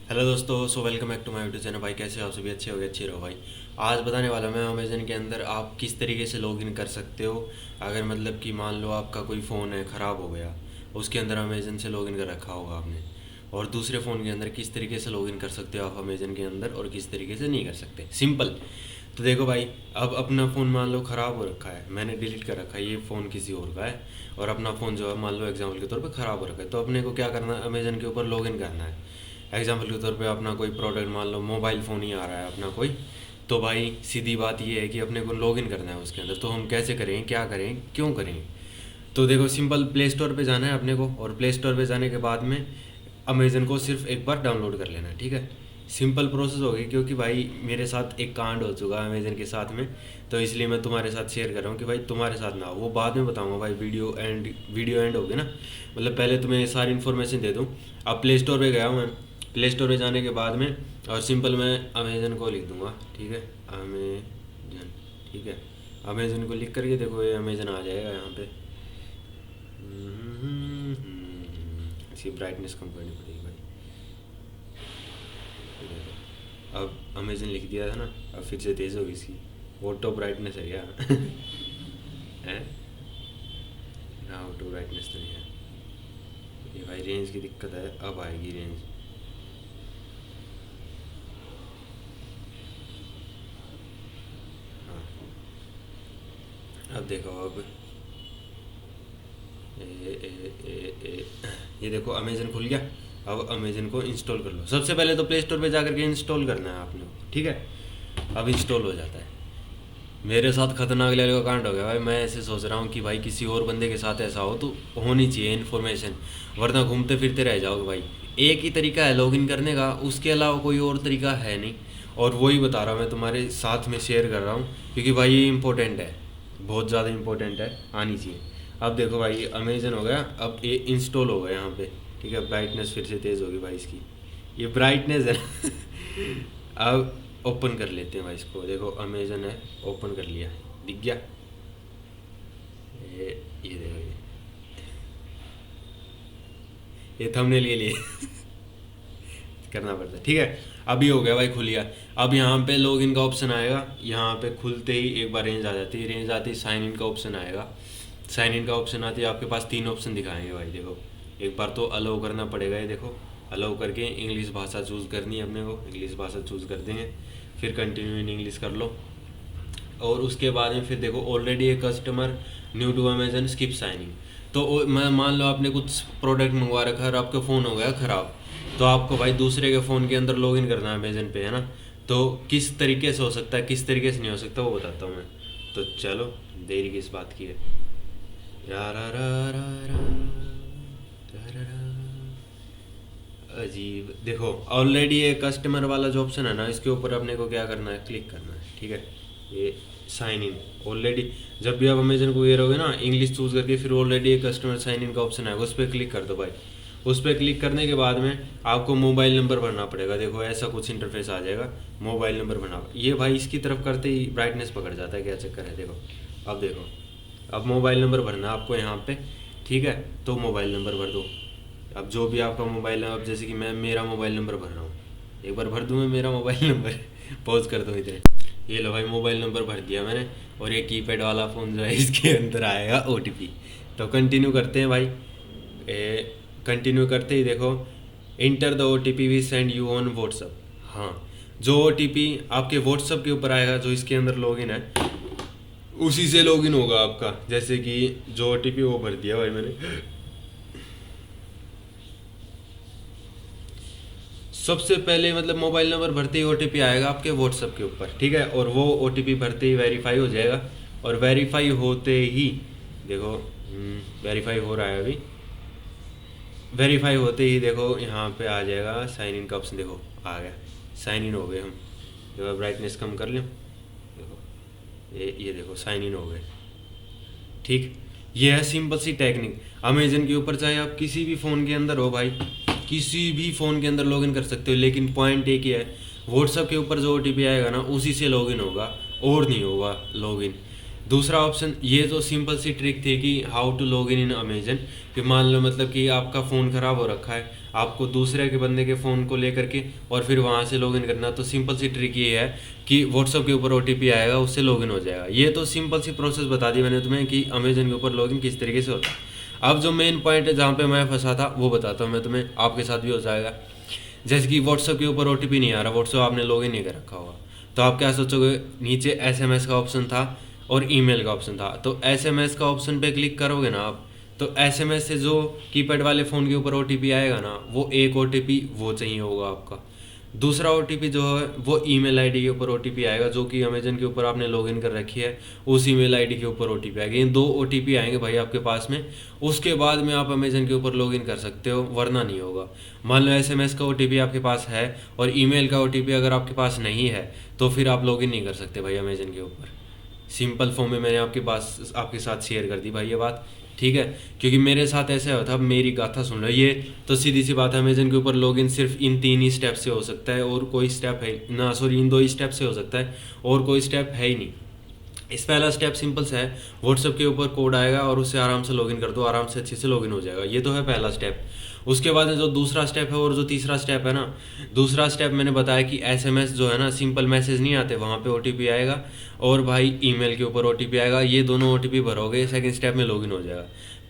Hello दोस्तों, so welcome back to my YouTube channel. भाई कैसे हो आप सभी? अच्छे हो गए? अच्छे रहो भाई। आज बताने वाला मैं अमेजन के अंदर आप किस तरीके से लॉगिन कर सकते हो। अगर मतलब कि मान लो आपका कोई फ़ोन है ख़राब हो गया, उसके अंदर अमेजन से लॉगिन कर रखा होगा आपने, और दूसरे फ़ोन के अंदर किस तरीके से लॉगिन कर सकते हो आप अमेजन के अंदर और किस तरीके से नहीं कर सकते। सिंपल। तो देखो भाई, अब अपना फ़ोन मान लो ख़राब हो रखा है, मैंने डिलीट कर रखा है, ये फ़ोन किसी और का है, और अपना फ़ोन जो है मान लो एग्जाम्पल के तौर पे ख़राब हो रखा है, तो अपने को क्या करना है, अमेजन के ऊपर लॉगिन करना है। एग्जाम्पल के तौर पे अपना कोई प्रोडक्ट मान लो मोबाइल फ़ोन ही आ रहा है अपना कोई, तो भाई सीधी बात ये है कि अपने को लॉगिन करना है उसके अंदर। तो हम कैसे करें, क्या करें, क्यों करें? तो देखो सिंपल, प्ले स्टोर पे जाना है अपने को, और प्ले स्टोर पे जाने के बाद में अमेज़न को सिर्फ एक बार डाउनलोड कर लेना है। ठीक है, सिंपल प्रोसेस होगी, क्योंकि भाई मेरे साथ एक कांड हो चुका है अमेज़न के साथ में, तो इसलिए मैं तुम्हारे साथ शेयर कर रहा हूँ कि भाई तुम्हारे साथ ना हो। वो बाद में बताऊँगा भाई, वीडियो एंड होगी ना, मतलब पहले तुम्हें सारी इन्फॉर्मेशन दे दूँ। अब प्ले स्टोर पे गया हूँ मैं, प्ले स्टोर पे जाने के बाद में और सिंपल मैं अमेज़न को लिख दूँगा। ठीक है, अमेजन। ठीक है, अमेज़न को लिख करके देखो ये अमेज़न आ जाएगा यहाँ पे। इसकी ब्राइटनेस कम करनी पड़ेगी भाई। ये देखो, अब अमेज़न लिख दिया था ना, अब फिर से तेज़ होगी इसकी। ऑटो ब्राइटनेस है क्या? है ना? ऑटो ब्राइटनेस तो नहीं है ये भाई, रेंज की दिक्कत है। अब आएगी रेंज। हाँ, अब देखो, अब ये देखो अमेज़न खुल गया। अब अमेज़न को इंस्टॉल कर लो। सबसे पहले तो प्ले स्टोर पे जा करके इंस्टॉल करना है आपने को, ठीक है। अब इंस्टॉल हो जाता है। मेरे साथ खतरनाक लेवल का कांड हो गया भाई। मैं ऐसे सोच रहा हूँ कि भाई किसी और बंदे के साथ ऐसा हो तो होनी चाहिए इन्फॉर्मेशन, वरना घूमते फिरते रह जाओगे भाई। एक ही तरीका है लॉगिन करने का, उसके अलावा कोई और तरीका है नहीं। और वही बता रहा हूँ, मैं तुम्हारे साथ में शेयर कर रहा हूँ, क्योंकि भाई ये इंपॉर्टेंट है, बहुत ज़्यादा इंपॉर्टेंट है, आनी चाहिए। अब देखो भाई, अमेजन हो गया, अब ये इंस्टॉल हो गया यहाँ पे। ठीक है, ब्राइटनेस फिर से तेज़ होगी भाई इसकी, ये ब्राइटनेस है ना। अब ओपन कर लेते हैं भाई इसको। देखो अमेजन है, ओपन कर लिया, दिख गया। ये देखो, ये थंबनेल के लिए करना पड़ता है। ठीक है, अभी हो गया भाई, खुल गया। अब यहाँ पे लॉगिन का ऑप्शन आएगा, यहाँ पे खुलते ही एक बार रेंज आ जाती है, रेंज आती है साइन इन का ऑप्शन आएगा। साइन इन का ऑप्शन आती है, आपके पास तीन ऑप्शन दिखाएंगे भाई। देखो, एक बार तो अलाउ करना पड़ेगा, ये देखो अलाउ करके इंग्लिश भाषा चूज़ करनी है अपने को, इंग्लिश भाषा चूज़ कर देंगे, फिर कंटिन्यू इन इंग्लिश कर लो। और उसके बाद में फिर देखो, already a customer new to Amazon skip signing. तो मैं मान लो आपने कुछ प्रोडक्ट मंगवा रखा है और आपका फ़ोन हो गया ख़राब, तो आपको भाई दूसरे के फ़ोन के अंदर लॉगिन करना है अमेजन पे, है ना। तो किस तरीके से हो सकता है, किस तरीके से नहीं हो सकता, वो बताता हूँ मैं। तो चलो, देरी किस बात की है। रा रा रा रा रा रा रा रा। अजीब, देखो ऑलरेडी ये कस्टमर वाला जो ऑप्शन है ना, इसके ऊपर अपने को क्या करना है, क्लिक करना है। ठीक है, ये साइन इन ऑलरेडी, जब भी आप अमेजन को ये रहोगे ना, इंग्लिश चूज़ करके फिर ऑलरेडी एक कस्टमर साइन इन का ऑप्शन आएगा, उस पर क्लिक कर दो भाई। उस पर क्लिक करने के बाद में आपको मोबाइल नंबर भरना पड़ेगा। देखो ऐसा कुछ इंटरफेस आ जाएगा, मोबाइल नंबर भरना। ये भाई इसकी तरफ करते ही ब्राइटनेस पकड़ जाता है, क्या चक्कर है। देखो, अब देखो, अब मोबाइल नंबर भरना आपको यहाँ पे। ठीक है, तो मोबाइल नंबर भर दो। अब जो भी आपका मोबाइल है, अब जैसे कि मैं मेरा मोबाइल नंबर भर रहा हूँ, एक बार भर दूँ मैं मेरा मोबाइल नंबर पॉज कर दो इधर। ये लो भाई, मोबाइल नंबर भर दिया मैंने, और ये कीपैड वाला फ़ोन जो है इसके अंदर आएगा ओटीपी। तो कंटिन्यू करते हैं भाई। कंटिन्यू करते ही देखो, enter the OTP we send you on WhatsApp. हाँ, जो ओटीपी आपके व्हाट्सअप के ऊपर आएगा, जो इसके अंदर लॉगिन है, उसी से लॉगिन होगा आपका। जैसे कि जो ओटीपी वो भर दिया भाई मैंने। सबसे पहले मतलब मोबाइल नंबर भरते ही ओटीपी आएगा आपके व्हाट्सअप के ऊपर। ठीक है, और वो ओटीपी भरते ही वेरीफाई हो जाएगा, और वेरीफाई होते ही देखो, वेरीफाई हो रहा है अभी। वेरीफाई होते ही देखो यहाँ पे आ जाएगा साइन इन का ऑप्शन। देखो आ गया, साइन इन हो गए हम। देखो ब्राइटनेस कम कर लूँ, देखो ये देखो साइन इन हो गए। ठीक, ये है सिंपल सी टेक्निक। अमेजन के ऊपर चाहे आप किसी भी फ़ोन के अंदर हो भाई, किसी भी फ़ोन के अंदर लॉगिन कर सकते हो, लेकिन पॉइंट एक ही है, व्हाट्सअप के ऊपर जो ओटीपी आएगा ना, उसी से लॉगिन होगा, और नहीं होगा लॉगिन। दूसरा ऑप्शन, ये तो सिंपल सी ट्रिक थी कि how to login in Amazon, कि मान लो मतलब कि आपका फ़ोन ख़राब हो रखा है, आपको दूसरे के बंदे के फ़ोन को लेकर के और फिर वहाँ से लॉगिन करना। तो सिंपल सी ट्रिक ये है कि व्हाट्सअप के ऊपर OTP आएगा, उससे लॉगिन हो जाएगा। ये तो सिंपल सी प्रोसेस बता दी मैंने तुम्हें कि अमेजन के ऊपर लॉगिन किस तरीके से होता है। अब जो मेन पॉइंट है जहाँ पे मैं फंसा था वो बताता हूँ मैं तुम्हें, आपके साथ भी हो जाएगा। जैसे कि व्हाट्सअप के ऊपर OTP नहीं आ रहा, व्हाट्सअप आपने लॉगिन नहीं कर रखा होगा, तो आप क्या सोचोगे, नीचे SMS का ऑप्शन था और ईमेल का ऑप्शन था। तो SMS का ऑप्शन पे क्लिक करोगे ना आप, तो SMS से जो कीपैड वाले फ़ोन के ऊपर OTP आएगा ना, वो एक OTP वो चाहिए होगा आपका। दूसरा OTP जो है वो ईमेल आईडी के ऊपर OTP आएगा, जो कि अमेजन के ऊपर आपने लॉगिन कर रखी है, उस ईमेल आईडी के ऊपर OTP आएगा। ये 2 OTP आएंगे भाई आपके पास में, उसके बाद में आप अमेजन के ऊपर लॉगिन कर सकते हो, वरना नहीं होगा। मान लो SMS का OTP आपके पास है और ईमेल का OTP अगर आपके पास नहीं है, तो फिर आप लॉगिन नहीं कर सकते भाई अमेजन के ऊपर। सिंपल फॉर्म में मैंने आपके साथ शेयर कर दी भाई ये बात, ठीक है, क्योंकि मेरे साथ ऐसा होता है। अब मेरी गाथा सुन लो, ये तो सीधी सी बात है, अमेजन के ऊपर लॉगिन सिर्फ इन 3 ही स्टेप से हो सकता है, और कोई स्टेप है ना, सॉरी, इन 2 ही स्टेप से हो सकता है, और कोई स्टेप है ही नहीं। इस पहला स्टेप सिंपल सा है, व्हाट्सअप के ऊपर कोड आएगा और उससे आराम से लॉगिन कर दो, आराम से अच्छे से लॉगिन हो जाएगा। ये तो है पहला स्टेप। उसके बाद जो दूसरा स्टेप है और जो तीसरा स्टेप है ना, दूसरा स्टेप मैंने बताया कि SMS जो है ना, सिंपल मैसेज नहीं आते, वहाँ पे OTP आएगा, और भाई ईमेल के ऊपर OTP आएगा। ये दोनों OTP भरोगे, सेकंड स्टेप में लॉगिन हो जाएगा।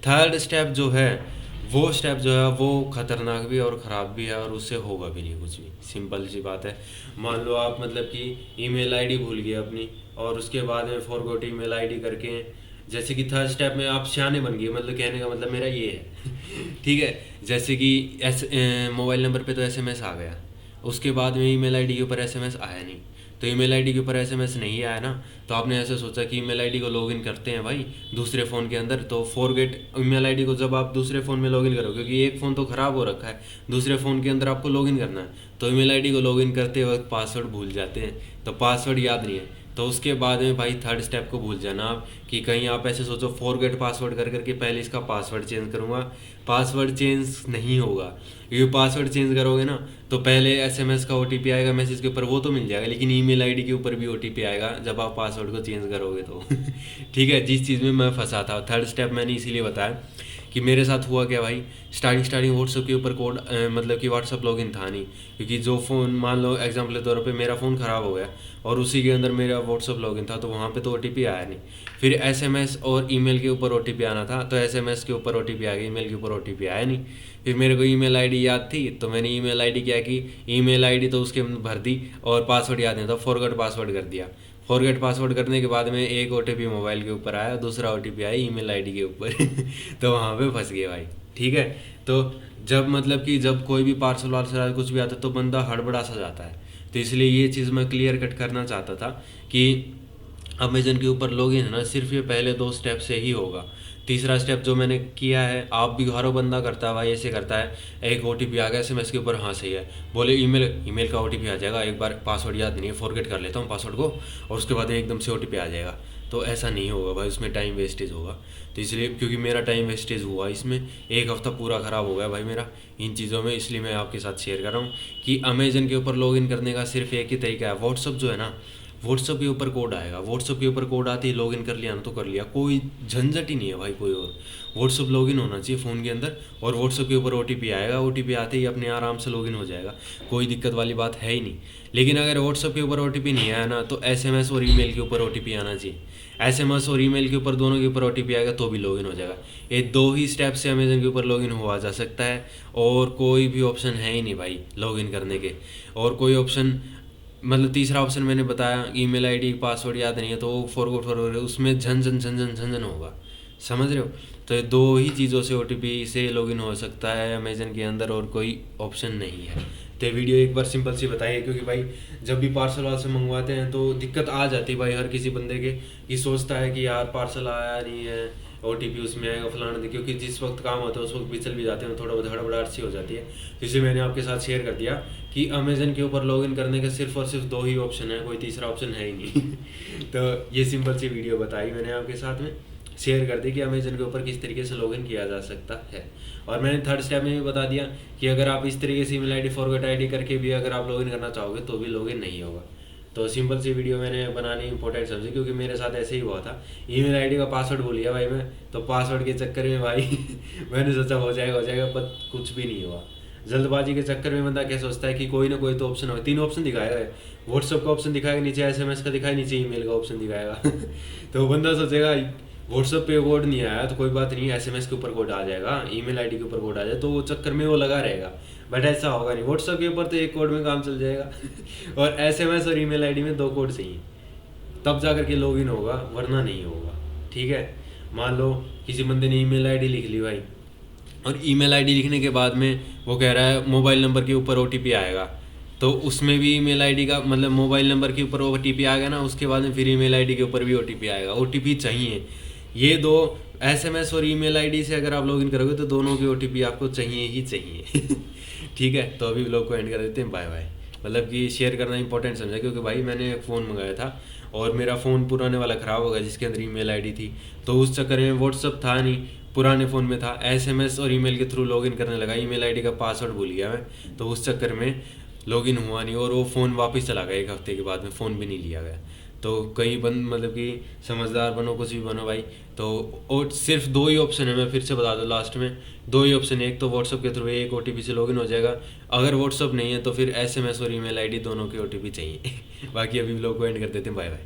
थर्ड स्टेप जो है वो स्टेप जो है वो खतरनाक भी और ख़राब भी है, और उससे होगा भी नहीं कुछ भी। सिंपल सी बात है, मान लो आप मतलब कि ईमेल आईडी भूल गए अपनी, और उसके बाद में फॉरगॉट ईमेल आईडी करके, जैसे कि थर्ड स्टेप में आप सियाने बन गए, मतलब कहने का मतलब मेरा ये है ठीक है। जैसे कि मोबाइल नंबर पे तो SMS आ गया, उसके बाद में ईमेल आईडी के ऊपर SMS आया नहीं, तो ईमेल आईडी के ऊपर SMS नहीं आया ना, तो आपने ऐसे सोचा कि ईमेल आईडी को लॉगिन करते हैं भाई दूसरे फ़ोन के अंदर। तो फॉरगेट ईमेल आईडी को जब आप दूसरे फ़ोन में लॉगिन करो, क्योंकि एक फ़ोन तो ख़राब हो रखा है, दूसरे फ़ोन के अंदर आपको लॉगिन करना है, तो ईमेल आईडी को लॉगिन करते वक्त पासवर्ड भूल जाते हैं, तो पासवर्ड याद नहीं है। तो उसके बाद में भाई थर्ड स्टेप को भूल जाना आप, कि कहीं आप ऐसे सोचो फॉरगेट पासवर्ड कर करके पहले इसका पासवर्ड चेंज करूँगा, पासवर्ड चेंज नहीं होगा। क्योंकि पासवर्ड चेंज करोगे ना, तो पहले SMS का OTP आएगा मैसेज के ऊपर, वो तो मिल जाएगा, लेकिन ईमेल आईडी के ऊपर भी OTP आएगा जब आप पासवर्ड को चेंज करोगे तो ठीक है, जिस चीज़ में मैं फंसा था। थर्ड स्टेप मैंने इसीलिए बताया कि मेरे साथ हुआ क्या भाई, स्टार्टिंग व्हाट्सअप के ऊपर कोड मतलब कि व्हाट्सअप लॉगिन था नहीं, क्योंकि जो फ़ोन, मान लो एग्जाम्पल के तौर पे मेरा फ़ोन ख़राब हो गया और उसी के अंदर मेरा व्हाट्सअप लॉगिन था, तो वहाँ पे तो OTP आया नहीं। फिर SMS और ईमेल के ऊपर OTP आना था, तो SMS के ऊपर OTP आ गया, ईमेल के ऊपर OTP आया नहीं। फिर मेरे को ईमेल आईडी याद थी, तो मैंने ईमेल आईडी क्या की, ईमेल आईडी तो उसके भर दी, और पासवर्ड याद नहीं था, फॉरगॉट पासवर्ड कर दिया। फॉरगेट पासवर्ड करने के बाद में एक OTP मोबाइल के ऊपर आया, दूसरा OTP आया ईमेल आईडी के ऊपर तो वहाँ पे फंस गए भाई, ठीक है। तो जब मतलब कि जब कोई भी पार्सल वार्सल कुछ भी आता है तो बंदा हड़बड़ा सा जाता है, तो इसलिए ये चीज़ मैं क्लियर कट करना चाहता था कि अमेजन के ऊपर लॉगिन है ना, सिर्फ ये पहले 2 स्टेप से ही होगा। तीसरा स्टेप जो मैंने किया है, आप भी हर बंदा करता है भाई, ऐसे करता है, एक OTP आ गया SMS के ऊपर, हाँ सही है, बोले ईमेल का OTP आ जाएगा, एक बार पासवर्ड याद नहीं है, फॉरगेट कर लेता हूँ पासवर्ड को, और उसके बाद एकदम से OTP आ जाएगा। तो ऐसा नहीं होगा भाई, उसमें टाइम वेस्टेज होगा। तो इसलिए, क्योंकि मेरा टाइम वेस्टेज हुआ इसमें, एक हफ़्ता पूरा ख़राब हो गया भाई मेरा इन चीज़ों में, इसलिए मैं आपके साथ शेयर कर रहा हूँ कि अमेजन के ऊपर लॉगिन करने का सिर्फ एक ही तरीका है। व्हाट्सअप जो है ना, व्हाट्सअप के ऊपर कोड आएगा, व्हाट्सअप के ऊपर कोड आते ही लॉगिन कर लिया ना, तो कर लिया, कोई झंझट ही नहीं है भाई कोई और। व्हाट्सअप लॉगिन होना चाहिए फ़ोन के अंदर, और व्हाट्सअप के ऊपर OTP आएगा, OTP आते ही अपने आराम से लॉगिन हो जाएगा, कोई दिक्कत वाली बात है ही नहीं। लेकिन अगर व्हाट्सअप के ऊपर OTP नहीं आया ना, तो SMS और ईमेल के ऊपर OTP आना चाहिए। SMS और ईमेल के ऊपर, दोनों के ऊपर OTP आएगा तो भी लॉगिन हो जाएगा। ये 2 ही स्टेप से अमेजन के ऊपर लॉगिन हुआ जा सकता है, और कोई भी ऑप्शन है ही नहीं भाई लॉगिन करने के। और कोई ऑप्शन, मतलब तीसरा ऑप्शन मैंने बताया, ईमेल आईडी पासवर्ड याद नहीं है, तो फॉरगॉट उसमें झंझन होगा, समझ रहे हो। तो ये 2 ही चीज़ों से OTP से लॉगिन हो सकता है अमेजन के अंदर, और कोई ऑप्शन नहीं है। तो वीडियो एक बार सिंपल सी बताइए, क्योंकि भाई जब भी पार्सल वाल से मंगवाते हैं तो दिक्कत आ जाती है भाई हर किसी बंदे के, ये सोचता है कि यार पार्सल आया नहीं है, OTP उसमें आएगा फलाना दे, क्योंकि जिस वक्त काम होता है उस वक्त बिचल भी जाते हैं, थोड़ा बहुत हड़बड़ाहट सी हो जाती है। तो इसलिए मैंने आपके साथ शेयर कर दिया कि अमेजन के ऊपर लॉगिन करने के सिर्फ और सिर्फ 2 ही ऑप्शन है, कोई तीसरा ऑप्शन है ही नहीं तो ये सिंपल सी वीडियो बताई मैंने आपके साथ में, शेयर कर दी कि अमेजन के ऊपर किस तरीके से लॉगिन किया जा सकता है। और मैंने थर्ड स्टेप में भी बता दिया कि अगर आप इस तरीके से ईमेल आईडी फॉरगेट आईडी करके भी अगर आप लॉगिन करना चाहोगे तो भी लॉगिन नहीं होगा। तो सिंपल सी वीडियो मैंने बनानी इंपॉर्टेंट समझी, क्योंकि मेरे साथ ऐसे ही हुआ था, ईमेल आईडी का पासवर्ड भूल गया भाई मैं, तो पासवर्ड के चक्कर में भाई मैंने सोचा हो जाएगा, पर कुछ भी नहीं हुआ। जल्दबाजी के चक्कर में बंदा क्या सोचता है कि कोई ना कोई तो ऑप्शन हो, 3 ऑप्शन दिखाएगा, व्हाट्सअप का ऑप्शन दिखाएगा, नीचे एसएमएस का दिखाएगा, नीचे ईमेल का ऑप्शन दिखाएगा तो बंदा सोचेगा व्हाट्सअप पे कोड नहीं आया तो कोई बात नहीं, एसएमएस के ऊपर कोड आ जाएगा, ईमेल आईडी के ऊपर कोड आ जाए, तो वो चक्कर में वो लगा रहेगा। बट ऐसा होगा नहीं, व्हाट्सअप के ऊपर तो एक कोड में काम चल जाएगा और एसएमएस और ईमेल आईडी में 2 कोड चाहिए, तब जा करके लॉगिन होगा, वरना नहीं होगा। ठीक है, मान लो किसी बंदे ने ईमेल आईडी लिख ली भाई, और ईमेल आईडी लिखने के बाद में वो कह रहा है मोबाइल नंबर के ऊपर ओटीपी आएगा, तो उसमें भी ईमेल आईडी का मतलब मोबाइल नंबर के ऊपर ओटीपी आ गया ना, उसके बाद में फिर ईमेल आईडी के ऊपर भी ओटीपी आएगा, ओटीपी चाहिए। ये 2 एसएमएस और ईमेल आईडी से अगर आप लॉगिन करोगे तो दोनों के ओटीपी आपको चाहिए ही चाहिए ठीक है, तो अभी व्लॉग को एंड कर देते हैं, बाय बाय। मतलब कि शेयर करना इंपॉर्टेंट समझा, क्योंकि भाई मैंने एक फ़ोन मंगाया था और मेरा फ़ोन पुराने वाला ख़राब हो गया जिसके अंदर ईमेल आईडी थी, तो उस चक्कर में व्हाट्सअप था नहीं, पुराने फ़ोन में था, एसएमएस और ईमेल के थ्रू लॉगिन करने लगा, ईमेल आईडी का पासवर्ड भूल गया मैं, तो उस चक्कर में लॉगिन हुआ नहीं और वो फ़ोन वापस चला गया 1 हफ्ते के बाद में, फ़ोन भी नहीं लिया गया। तो कई बंद मतलब कि समझदार बनो, कुछ भी बनो भाई, तो और सिर्फ 2 ही ऑप्शन है, मैं फिर से बता दूँ लास्ट में 2 ही ऑप्शन है, एक तो व्हाट्सअप के थ्रू एक ओटीपी से लॉगिन हो जाएगा, अगर व्हाट्सअप नहीं है तो फिर एसएमएस और ईमेल आईडी दोनों के ओटीपी चाहिए बाकी अभी लोग को एंड कर देते हैं, बाय बाय।